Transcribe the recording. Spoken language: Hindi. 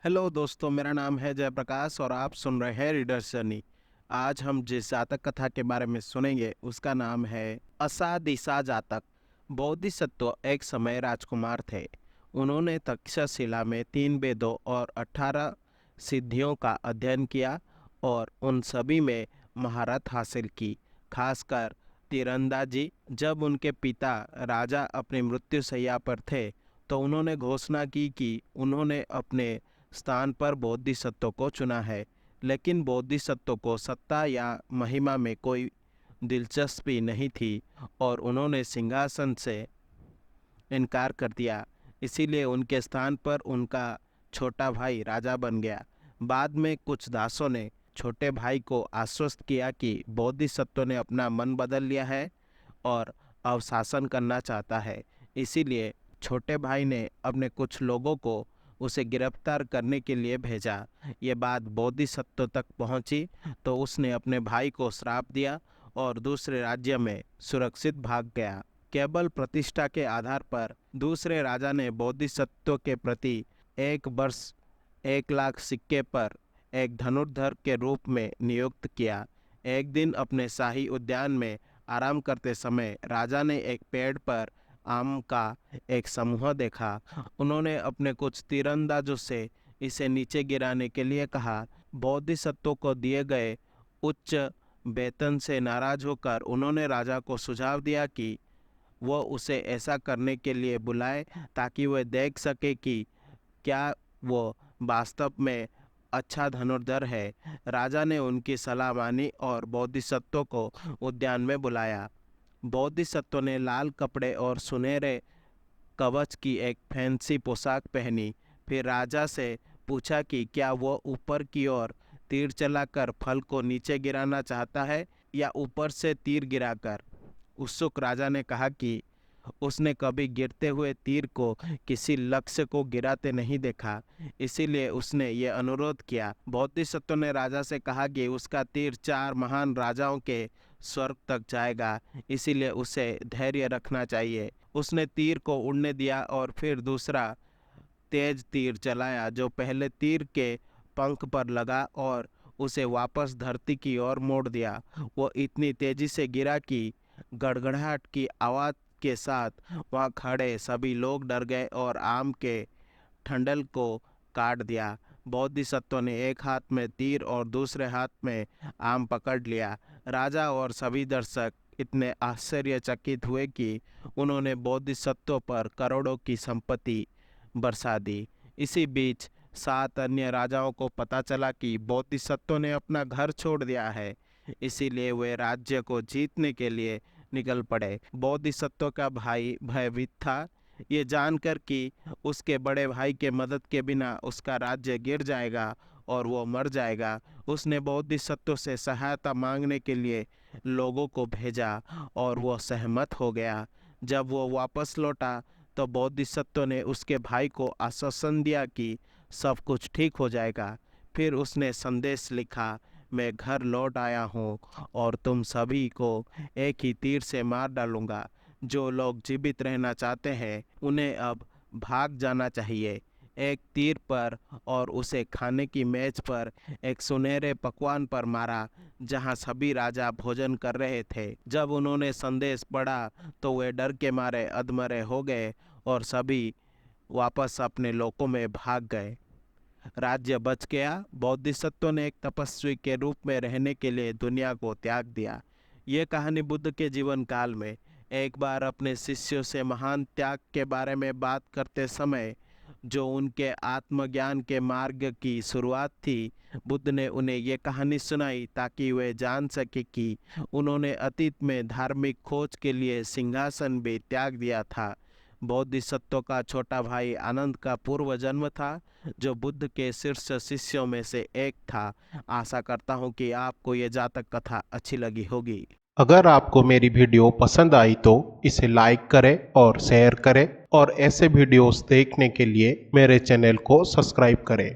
हेलो दोस्तों, मेरा नाम है जयप्रकाश और आप सुन रहे हैं रीडर्स जर्नी। आज हम जिस जातक कथा के बारे में सुनेंगे उसका नाम है असादिशा जातक। बोधिसत्व एक समय राजकुमार थे। उन्होंने तक्षशिला में 3 वेदों और 18 सिद्धियों का अध्ययन किया और उन सभी में महारत हासिल की, खासकर तीरंदाजी। जब उनके पिता राजा अपनी मृत्युशैया पर थे तो उन्होंने घोषणा की कि उन्होंने अपने स्थान पर बोधिसत्व को चुना है, लेकिन बोधिसत्व को सत्ता या महिमा में कोई दिलचस्पी नहीं थी और उन्होंने सिंहासन से इनकार कर दिया। इसीलिए उनके स्थान पर उनका छोटा भाई राजा बन गया। बाद में कुछ दासों ने छोटे भाई को आश्वस्त किया कि बोधिसत्व ने अपना मन बदल लिया है और अब शासन करना चाहता है। इसीलिए छोटे भाई ने अपने कुछ लोगों को उसे गिरफ्तार करने के लिए भेजा। ये बात बोधिसत्व तक पहुंची तो उसने अपने भाई को श्राप दिया और दूसरे राज्य में सुरक्षित भाग गया। केवल प्रतिष्ठा के आधार पर दूसरे राजा ने बोधिसत्व के प्रति 1 वर्ष 1 लाख सिक्के पर एक धनुर्धर के रूप में नियुक्त किया। एक दिन अपने शाही उद्यान में आराम करते समय राजा ने एक पेड़ पर आम का एक समूह देखा। उन्होंने अपने कुछ तीरंदाजों से इसे नीचे गिराने के लिए कहा। बोधिसत्व को दिए गए उच्च वेतन से नाराज होकर उन्होंने राजा को सुझाव दिया कि वह उसे ऐसा करने के लिए बुलाए ताकि वह देख सके कि क्या वो वास्तव में अच्छा धनुर्धर है। राजा ने उनकी सलाह मानी और बोधिसत्व को उद्यान में बुलाया। बोधिसत्व ने लाल कपड़े और सुनहरे कवच की एक फैंसी पोशाक पहनी। फिर राजा से पूछा कि क्या वो ऊपर की ओर तीर चलाकर फल को नीचे गिराना चाहता है या ऊपर से तीर गिराकर। उत्सुक राजा ने कहा कि उसने कभी गिरते हुए तीर को किसी लक्ष्य को गिराते नहीं देखा, इसीलिए उसने ये अनुरोध किया। बोधिसत्व ने राजा से कहा कि उसका तीर 4 महान राजाओं के स्वर्ग तक जाएगा, इसीलिए उसे धैर्य रखना चाहिए। उसने तीर को उड़ने दिया और फिर दूसरा तेज तीर चलाया जो पहले तीर के पंख पर लगा और उसे वापस धरती की ओर मोड़ दिया। वो इतनी तेजी से गिरा कि गड़गड़ाहट की आवाज़ के साथ वहाँ खड़े सभी लोग डर गए और आम के ठंडल को काट दिया। बोधिसत्व ने एक हाथ में तीर और दूसरे हाथ में आम पकड़ लिया। राजा और सभी दर्शक इतने आश्चर्यचकित हुए कि उन्होंने बोधिसत्व पर करोड़ों की संपत्ति बरसा दी। इसी बीच 7 अन्य राजाओं को पता चला कि बोधिसत्व ने अपना घर छोड़ दिया है, इसीलिए वे राज्य को जीतने के लिए निकल पड़े। बोधिसत्व का भाई भयभीत था, ये जानकर कि उसके बड़े भाई के मदद के बिना उसका राज्य गिर जाएगा और वो मर जाएगा। उसने बोधिसत्व से सहायता मांगने के लिए लोगों को भेजा और वो सहमत हो गया। जब वो वापस लौटा तो बोधिसत्व ने उसके भाई को आश्वासन दिया कि सब कुछ ठीक हो जाएगा। फिर उसने संदेश लिखा, मैं घर लौट आया हूँ और तुम सभी को एक ही तीर से मार डालूंगा। जो लोग जीवित रहना चाहते हैं उन्हें अब भाग जाना चाहिए। एक तीर पर और उसे खाने की मेज पर एक सुनहरे पकवान पर मारा जहाँ सभी राजा भोजन कर रहे थे। जब उन्होंने संदेश पढ़ा तो वे डर के मारे अधमरे हो गए और सभी वापस अपने लोकों में भाग गए। राज्य बच गया। बोधिसत्व ने एक तपस्वी के रूप में रहने के लिए दुनिया को त्याग दिया। ये कहानी बुद्ध के जीवन काल में एक बार अपने शिष्यों से महान त्याग के बारे में बात करते समय, जो उनके आत्मज्ञान के मार्ग की शुरुआत थी, बुद्ध ने उन्हें ये कहानी सुनाई ताकि वे जान सके कि उन्होंने अतीत में धार्मिक खोज के लिए सिंहासन भी त्याग दिया था। बोधिसत्व का छोटा भाई आनंद का पूर्व जन्म था जो बुद्ध के शीर्ष शिष्यों में से एक था। आशा करता हूँ कि आपको ये जातक कथा अच्छी लगी होगी। अगर आपको मेरी वीडियो पसंद आई तो इसे लाइक करें और शेयर करें और ऐसे वीडियोस देखने के लिए मेरे चैनल को सब्सक्राइब करें।